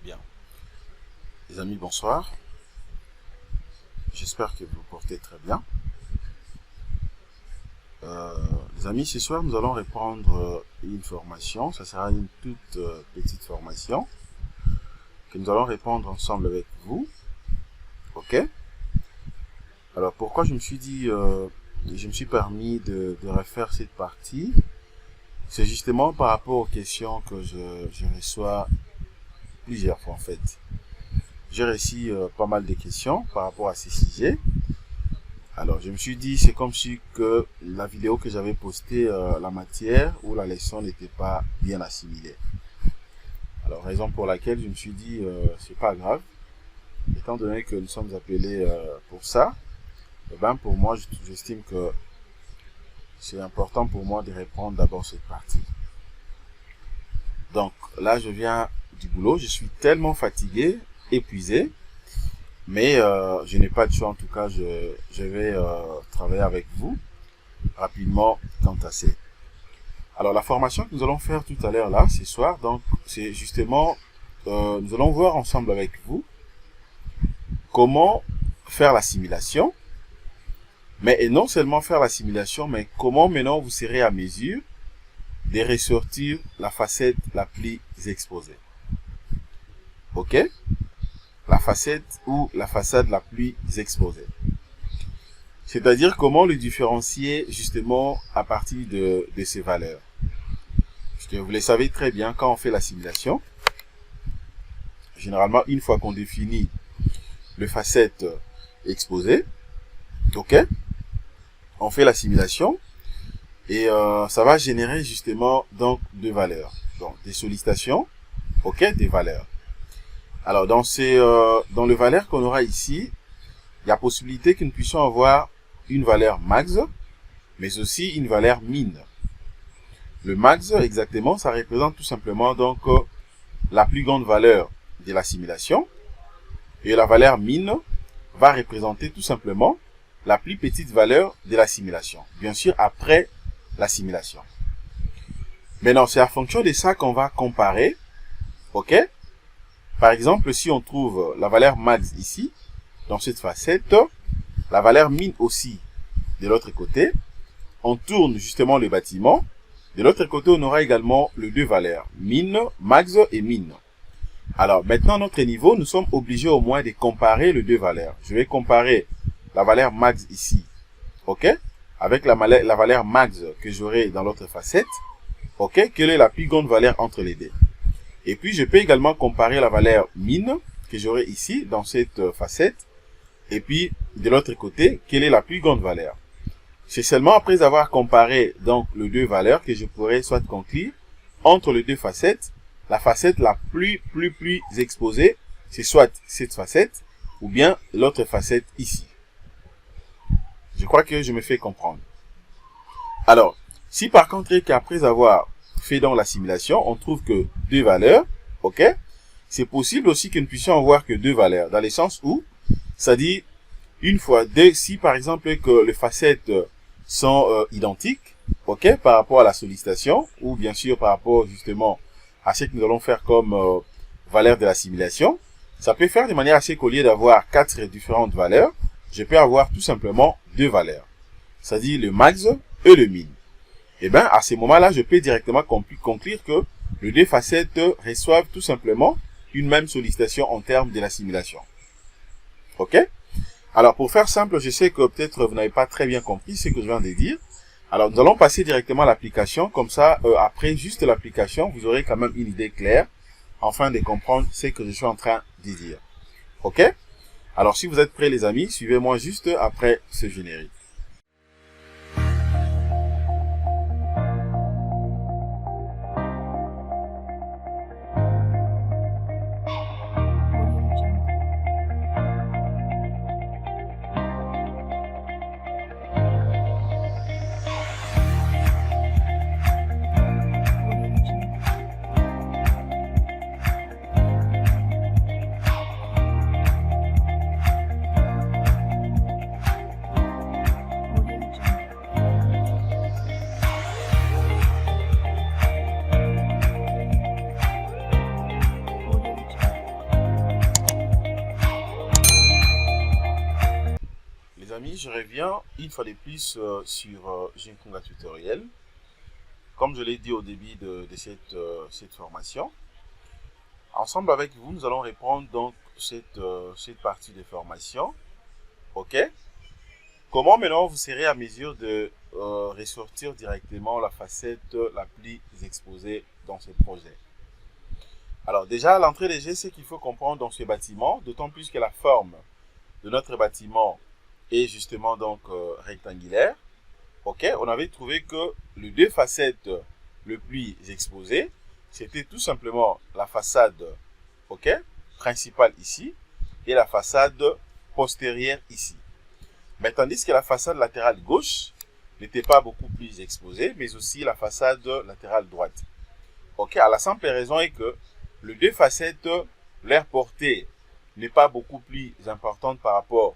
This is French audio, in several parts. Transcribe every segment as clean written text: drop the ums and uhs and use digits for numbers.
Bien. Les amis, bonsoir. J'espère que vous vous portez très bien. Les amis, ce soir, nous allons reprendre une formation. Ça sera une toute petite formation que nous allons répondre ensemble avec vous. Ok? Alors, pourquoi je me suis dit, je me suis permis de refaire cette partie? C'est justement par rapport aux questions que je reçois plusieurs fois en fait. J'ai reçu pas mal de questions par rapport à ces sujets. Alors, je me suis dit, c'est comme si que la vidéo que j'avais postée, la matière ou la leçon n'était pas bien assimilée. Alors, raison pour laquelle je me suis dit, c'est pas grave. Étant donné que nous sommes appelés pour ça, eh ben, pour moi, j'estime que c'est important pour moi de reprendre d'abord cette partie. Donc, là, je viens du boulot. Je suis tellement fatigué, épuisé. Mais je n'ai pas de choix, en tout cas, je vais travailler avec vous rapidement quant à ça. Alors, la formation que nous allons faire tout à l'heure, là, ce soir, donc, c'est justement, nous allons voir ensemble avec vous comment faire l'assimilation. Et non seulement faire l'assimilation, mais comment maintenant vous serez à mesure de ressortir la facette la plus exposée. Ok? La facette ou la façade la plus exposée. C'est-à-dire comment le différencier justement à partir de ces valeurs. Parce que vous le savez très bien, quand on fait l'assimilation, généralement une fois qu'on définit le facette exposé, ok, on fait l'assimilation et ça va générer justement donc deux valeurs. Donc des sollicitations, ok, des valeurs. Alors, dans le valeur qu'on aura ici, il y a possibilité que nous puissions avoir une valeur max, mais aussi une valeur min. Le max, exactement, ça représente tout simplement donc la plus grande valeur de l'assimilation. Et la valeur min va représenter tout simplement la plus petite valeur de l'assimilation. Bien sûr, après l'assimilation. Maintenant, c'est en fonction de ça qu'on va comparer. Ok? Par exemple, si on trouve la valeur max ici, dans cette facette, la valeur min aussi de l'autre côté, on tourne justement le bâtiment. De l'autre côté, on aura également les deux valeurs, min, max et min. Alors, maintenant, à notre niveau, nous sommes obligés au moins de comparer les deux valeurs. Je vais comparer la valeur max ici, ok, avec la valeur max que j'aurai dans l'autre facette, ok, quelle est la plus grande valeur entre les deux. Et puis, je peux également comparer la valeur min que j'aurai ici, dans cette facette. Et puis, de l'autre côté, quelle est la plus grande valeur. C'est seulement après avoir comparé donc les deux valeurs que je pourrais soit conclure entre les deux facettes. La facette la plus exposée, c'est soit cette facette ou bien l'autre facette ici. Je crois que je me fais comprendre. Alors, si par contre, qu'après avoir fait dans l'assimilation, on trouve que deux valeurs, ok, c'est possible aussi que nous puissions avoir que deux valeurs, dans le sens où, ça dit, une fois deux, si par exemple que les facettes sont identiques, ok, par rapport à la sollicitation, ou bien sûr par rapport justement à ce que nous allons faire comme valeur de l'assimilation, ça peut faire de manière assez qu'au lieu d'avoir quatre différentes valeurs, je peux avoir tout simplement deux valeurs, c'est-à-dire le max et le min. Et bien, à ce moment-là, je peux directement conclure que les deux facettes reçoivent tout simplement une même sollicitation en termes de l'assimilation. Ok? Alors, pour faire simple, je sais que peut-être vous n'avez pas très bien compris ce que je viens de dire. Alors, nous allons passer directement à l'application. Comme ça, après juste l'application, vous aurez quand même une idée claire, afin de comprendre ce que je suis en train de dire. Ok? Alors, si vous êtes prêts, les amis, suivez-moi juste après ce générique. amis, je reviens une fois de plus sur Jinkonga Tutoriel. Comme je l'ai dit au début de cette formation, ensemble avec vous, nous allons reprendre donc cette partie de formation. Ok? Comment maintenant vous serez à mesure de ressortir directement la facette la plus exposée dans ce projet? Alors déjà, à l'entrée des jeux, ce qu'il faut comprendre dans ce bâtiment, d'autant plus que la forme de notre bâtiment est justement donc rectangulaire. Ok, on avait trouvé que les deux facettes le plus exposées, c'était tout simplement la façade principale ici et la façade postérieure ici. Mais tandis que la façade latérale gauche n'était pas beaucoup plus exposée, mais aussi la façade latérale droite. Ok, à la simple raison est que les deux facettes, leur portée n'est pas beaucoup plus importante par rapport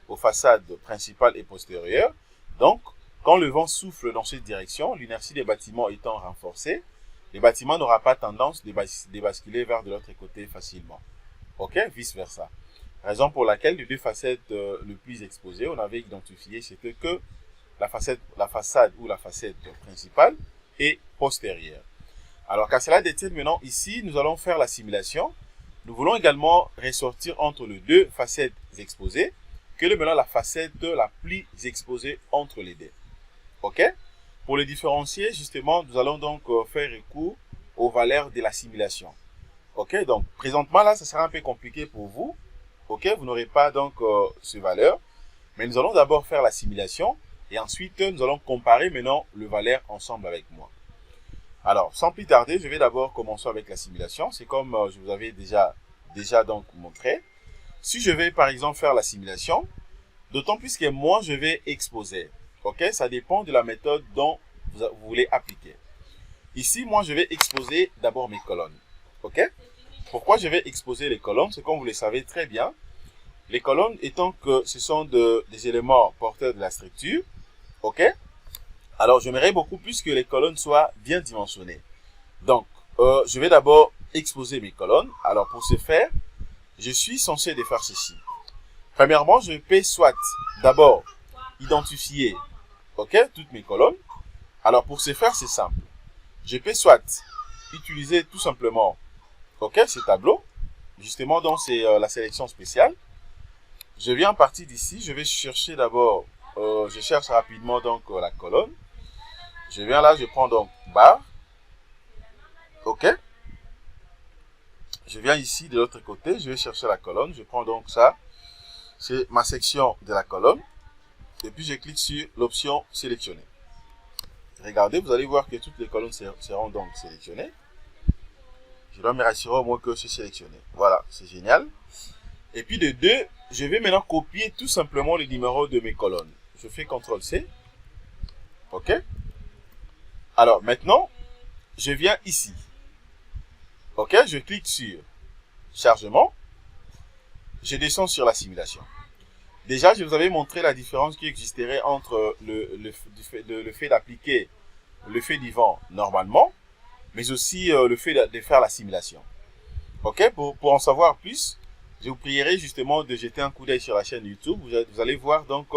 aux façades principales et postérieures. Donc, quand le vent souffle dans cette direction, l'inertie des bâtiments étant renforcée, le bâtiment n'aura pas tendance de basculer vers de l'autre côté facilement. Ok, vice versa. Raison pour laquelle les deux facettes les plus exposées, on avait identifié, c'était que la façade ou la facette principale est postérieure. Alors, qu'à cela détienne maintenant, ici, nous allons faire la simulation. Nous voulons également ressortir entre les deux facettes exposées, quelle est maintenant la facette la plus exposée entre les deux. Ok? Pour les différencier, justement, nous allons donc faire recours aux valeurs de la simulation. Ok? Donc, présentement, là, ça sera un peu compliqué pour vous. Ok? Vous n'aurez pas donc ces valeurs. Mais nous allons d'abord faire la simulation et ensuite, nous allons comparer maintenant les valeurs ensemble avec moi. Alors, sans plus tarder, je vais d'abord commencer avec la simulation. C'est comme je vous avais déjà donc montré. Si je vais par exemple faire la simulation, d'autant plus que moi je vais exposer. Ok, ça dépend de la méthode dont vous voulez appliquer. Ici, moi je vais exposer d'abord mes colonnes. Ok, pourquoi je vais exposer les colonnes? C'est comme vous le savez très bien. Les colonnes étant que ce sont des éléments porteurs de la structure. Ok. Alors, j'aimerais beaucoup plus que les colonnes soient bien dimensionnées. Donc, je vais d'abord exposer mes colonnes. Alors, pour ce faire, je suis censé de faire ceci. Premièrement, je peux soit d'abord identifier toutes mes colonnes. Alors, pour ce faire, c'est simple. Je peux soit utiliser tout simplement ce tableau. Justement, donc, c'est la sélection spéciale. Je viens à partir d'ici. Je vais chercher d'abord, je cherche rapidement donc la colonne. Je viens là, je prends donc barre. Ok. Je viens ici de l'autre côté, je vais chercher la colonne. Je prends donc ça. C'est ma section de la colonne. Et puis je clique sur l'option sélectionner. Regardez, vous allez voir que toutes les colonnes seront donc sélectionnées. Je dois me rassurer au moins que c'est sélectionné. Voilà, c'est génial. Et puis de deux, je vais maintenant copier tout simplement les numéros de mes colonnes. Je fais CTRL-C. Ok. Alors, maintenant, je viens ici. Ok, je clique sur chargement. Je descends sur la simulation. Déjà, je vous avais montré la différence qui existerait entre le fait d'appliquer le fait du vent normalement, mais aussi le fait de faire la simulation. Ok, pour en savoir plus, je vous prierai justement de jeter un coup d'œil sur la chaîne YouTube. Vous allez voir donc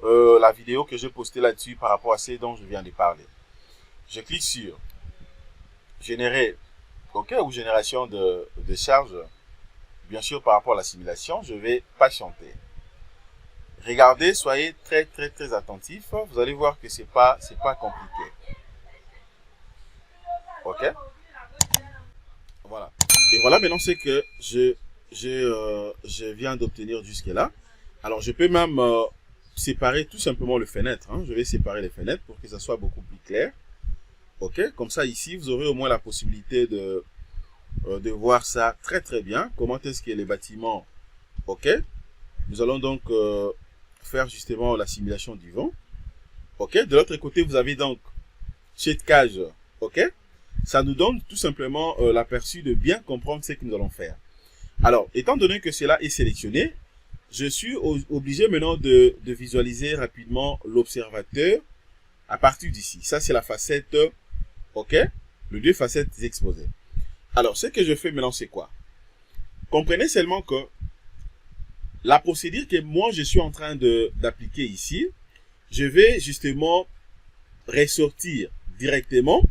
la vidéo que j'ai postée là-dessus par rapport à ce dont je viens de parler. Je clique sur générer, ou génération de charge. Bien sûr, par rapport à la simulation, je vais patienter. Regardez, soyez très attentifs. Vous allez voir que c'est pas compliqué. Ok. Voilà. Et voilà maintenant ce que je viens d'obtenir jusque là. Alors je peux même séparer tout simplement les fenêtres. Je vais séparer les fenêtres pour que ça soit beaucoup plus clair. Ok, comme ça ici, vous aurez au moins la possibilité de voir ça très bien. Comment est-ce que les bâtiments, ok. Nous allons donc faire justement la simulation du vent. Ok, de l'autre côté, vous avez donc cette cage. Ok, ça nous donne tout simplement l'aperçu de bien comprendre ce que nous allons faire. Alors, étant donné que cela est sélectionné, je suis obligé maintenant de visualiser rapidement l'observateur à partir d'ici. Ça, c'est la facette. Ok, les deux facettes exposées. Alors, ce que je fais maintenant, c'est quoi? Comprenez seulement que la procédure que moi je suis en train d'appliquer ici, je vais justement ressortir directement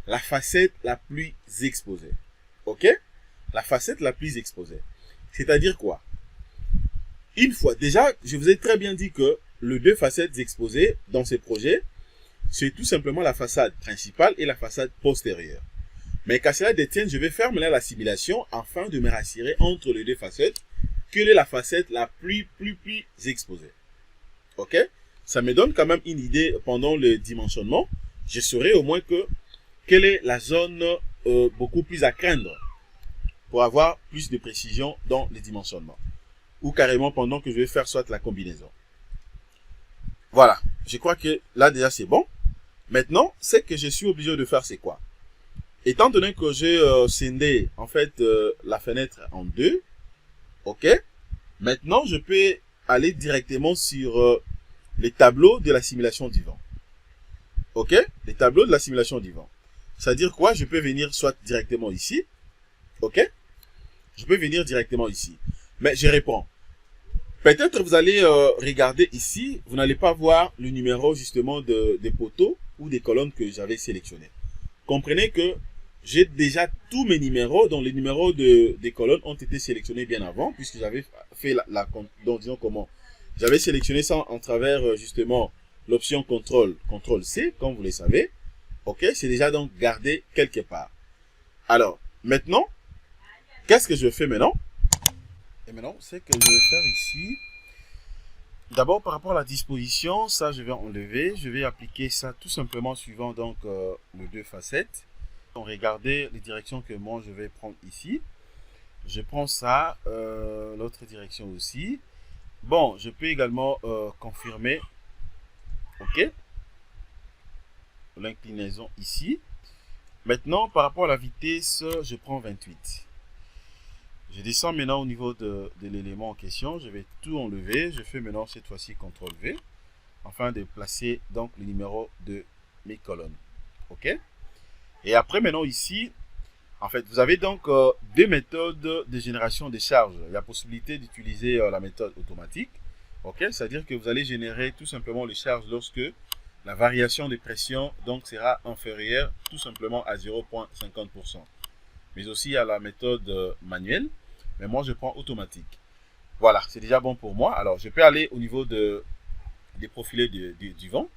la facette la plus exposée. Ok? La facette la plus exposée. C'est-à-dire quoi? Une fois, déjà, je vous ai très bien dit que les deux facettes exposées dans ces projets, c'est tout simplement la façade principale et la façade postérieure. Mais qu'à cela détienne, je vais faire maintenant la simulation afin de me rassurer entre les deux facettes, quelle est la facette la plus exposée. Ok? Ça me donne quand même une idée pendant le dimensionnement. Je saurai au moins que quelle est la zone beaucoup plus à craindre pour avoir plus de précision dans les dimensionnements. Ou carrément pendant que je vais faire soit la combinaison. Voilà, je crois que là déjà c'est bon. Maintenant, ce que je suis obligé de faire c'est quoi? Étant donné que j'ai scindé en fait la fenêtre en deux, ok? Maintenant, je peux aller directement sur les tableaux de la simulation du vent. Ok? Les tableaux de la simulation du vent. C'est-à-dire quoi? Je peux venir soit directement ici, ok? Je peux venir directement ici. Mais je réponds. Peut-être vous allez regarder ici, vous n'allez pas voir le numéro justement des poteaux ou des colonnes que j'avais sélectionnées. Comprenez que j'ai déjà tous mes numéros, dont les numéros des colonnes ont été sélectionnés bien avant, puisque j'avais fait donc disons comment, j'avais sélectionné ça en travers justement l'option CTRL C, comme vous le savez. Ok, c'est déjà donc gardé quelque part. Alors, maintenant, qu'est-ce que je fais maintenant? Et maintenant, c'est que je vais faire ici. D'abord, par rapport à la disposition, ça, je vais enlever. Je vais appliquer ça tout simplement suivant donc les deux facettes. Donc, regardez les directions que moi, je vais prendre ici. Je prends ça, l'autre direction aussi. Bon, je peux également confirmer. OK. L'inclinaison ici. Maintenant, par rapport à la vitesse, je prends 28. Je descends maintenant au niveau de l'élément en question. Je vais tout enlever. Je fais maintenant cette fois-ci CTRL V afin de placer donc le numéro de mes colonnes. OK? Et après maintenant ici, en fait, vous avez donc deux méthodes de génération des charges. Il y a possibilité d'utiliser la méthode automatique. OK? C'est-à-dire que vous allez générer tout simplement les charges lorsque la variation de pression donc sera inférieure tout simplement à 0,50%. Mais aussi il y a la méthode manuelle. Mais moi, je prends automatique. Voilà, c'est déjà bon pour moi. Alors, je peux aller au niveau des profilés du vent.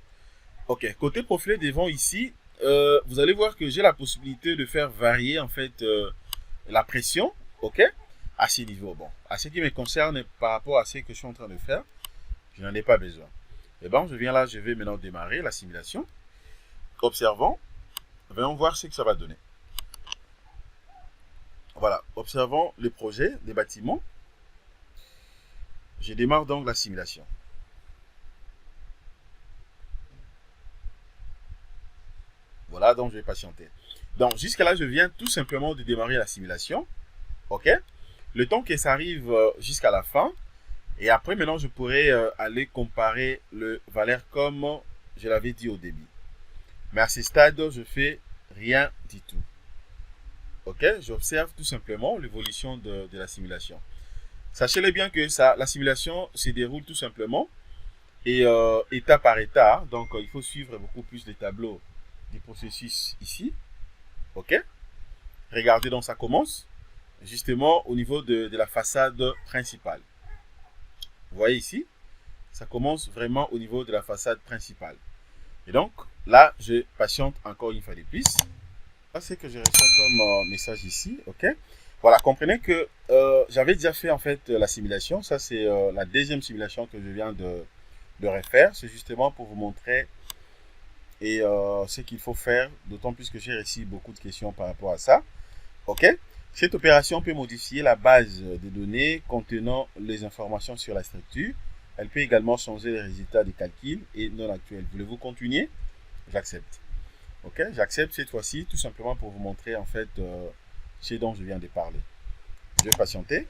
Ok, côté profilé des vents ici, vous allez voir que j'ai la possibilité de faire varier en fait la pression, ok, à ce niveau. Bon, à ce qui me concerne par rapport à ce que je suis en train de faire, je n'en ai pas besoin. Et bon, je viens là, je vais maintenant démarrer la simulation. Observons, voyons voir ce que ça va donner. Voilà, observons le projet des bâtiments. Je démarre donc la simulation. Voilà, donc je vais patienter. Donc jusqu'à là, je viens tout simplement de démarrer la simulation. Ok? Le temps que ça arrive jusqu'à la fin. Et après, maintenant, je pourrais aller comparer le valeur comme je l'avais dit au début. Mais à ce stade, je fais rien du tout. Ok, j'observe tout simplement l'évolution de la simulation. Sachez-le bien que la simulation se déroule tout simplement et étape par étape. Donc, il faut suivre beaucoup plus les tableaux du processus ici. Ok, regardez donc ça commence justement au niveau de la façade principale. Vous voyez ici, ça commence vraiment au niveau de la façade principale. Et donc, là, je patiente encore une fois de plus. C'est que je reçois comme message ici, ok. Voilà, comprenez que j'avais déjà fait en fait la simulation. Ça c'est la deuxième simulation que je viens de refaire. C'est justement pour vous montrer et ce qu'il faut faire, d'autant plus que j'ai reçu beaucoup de questions par rapport à ça, ok. Cette opération peut modifier la base de données contenant les informations sur la structure. Elle peut également changer les résultats des calculs et non actuels. Voulez-vous continuer? J'accepte. Ok, j'accepte cette fois-ci tout simplement pour vous montrer en fait ce dont je viens de parler. Je vais patienter.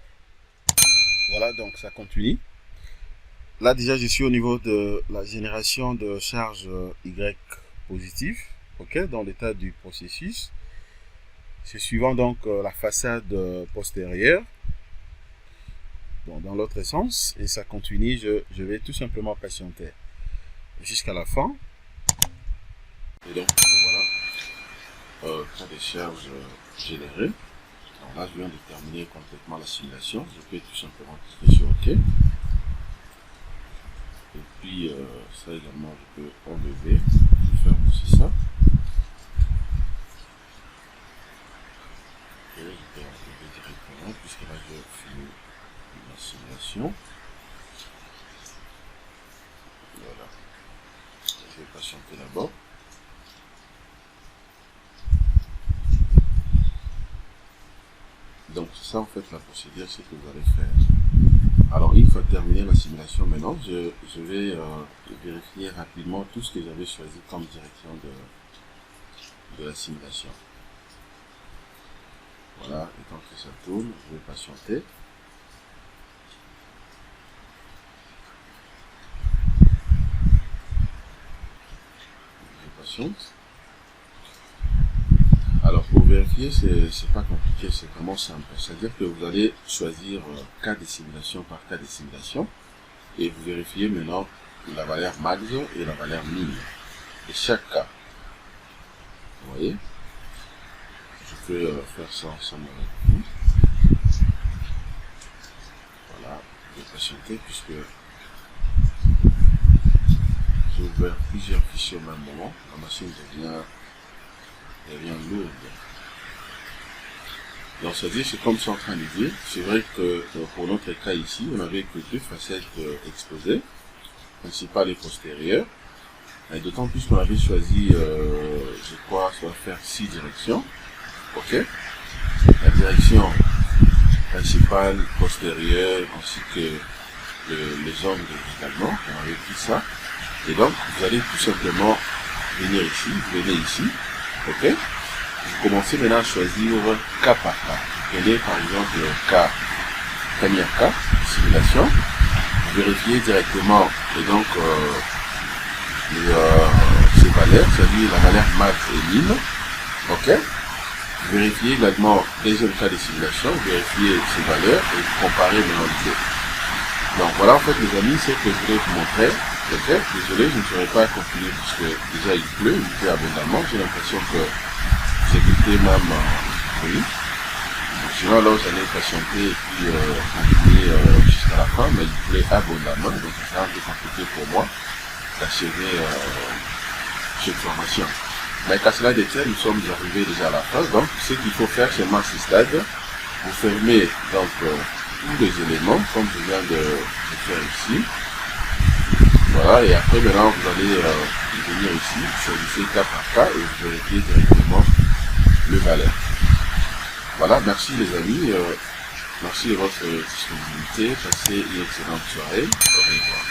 Voilà, donc ça continue. Là déjà, je suis au niveau de la génération de charge Y positive, ok, dans l'état du processus. C'est suivant donc la façade postérieure. bon, dans l'autre sens et ça continue. Je vais tout simplement patienter jusqu'à la fin. Et donc voilà, cas de charge généré. Alors là, je viens de terminer complètement la simulation. Je peux tout simplement cliquer sur OK. Et puis ça également, je peux enlever. Je vais faire aussi ça. Et je peux enlever directement, puisque là, je finis la simulation. Voilà. Je vais patienter d'abord. Donc c'est ça en fait la procédure, c'est que vous allez faire. Alors une fois terminé la simulation, maintenant je vais vérifier rapidement tout ce que j'avais choisi comme direction de la simulation. Voilà, et tant que ça tourne, je vais patienter. Je patiente. Alors pour vérifier, c'est pas compliqué, c'est vraiment simple. C'est-à-dire que vous allez choisir cas de simulation par cas de simulation et vous vérifiez maintenant la valeur max et la valeur min de chaque cas. Vous voyez? Je peux faire ça ensemble avec vous. Voilà, je vais patienter puisque j'ai ouvert plusieurs fichiers au même moment. La machine devient lourde. Donc c'est-à-dire, c'est comme c'est en train de dire, c'est vrai que pour notre cas ici, on avait que deux facettes exposées, principale et postérieure, et d'autant plus qu'on avait choisi, je crois, ça va faire 6 directions. Ok, la direction principale, postérieure, ainsi que les angles également, on avait pris ça. Et donc, vous allez tout simplement venir ici, ok. Vous commencez maintenant à choisir cas par cas. Prenez par exemple le cas, premier cas, simulation. Vous vérifiez directement, et donc, ces valeurs, c'est-à-dire la valeur max et min, ok. Vous vérifiez également deuxième cas de simulation, vous vérifiez ces valeurs et vous comparez maintenant les deux. Donc voilà en fait les amis, c'est que je voulais vous montrer. Ok, désolé, je ne serai pas continuer puisque déjà il pleut abondamment. J'ai l'impression que c'est l'été même oui. Sinon alors j'allais patienter et puis continuer jusqu'à la fin, mais il pleut abondamment, donc c'est un peu compliqué pour moi d'achever cette formation. Mais qu'à cela détient, nous sommes arrivés déjà à la fin. Donc, ce qu'il faut faire chez Maxi Stade, vous fermez donc tous les éléments, comme je viens de faire ici. Voilà, et après maintenant, vous allez venir ici, choisissez cas par cas et vous vérifiez directement le valeur. Voilà, merci les amis. Merci de votre disponibilité. Passez une excellente soirée. Au revoir.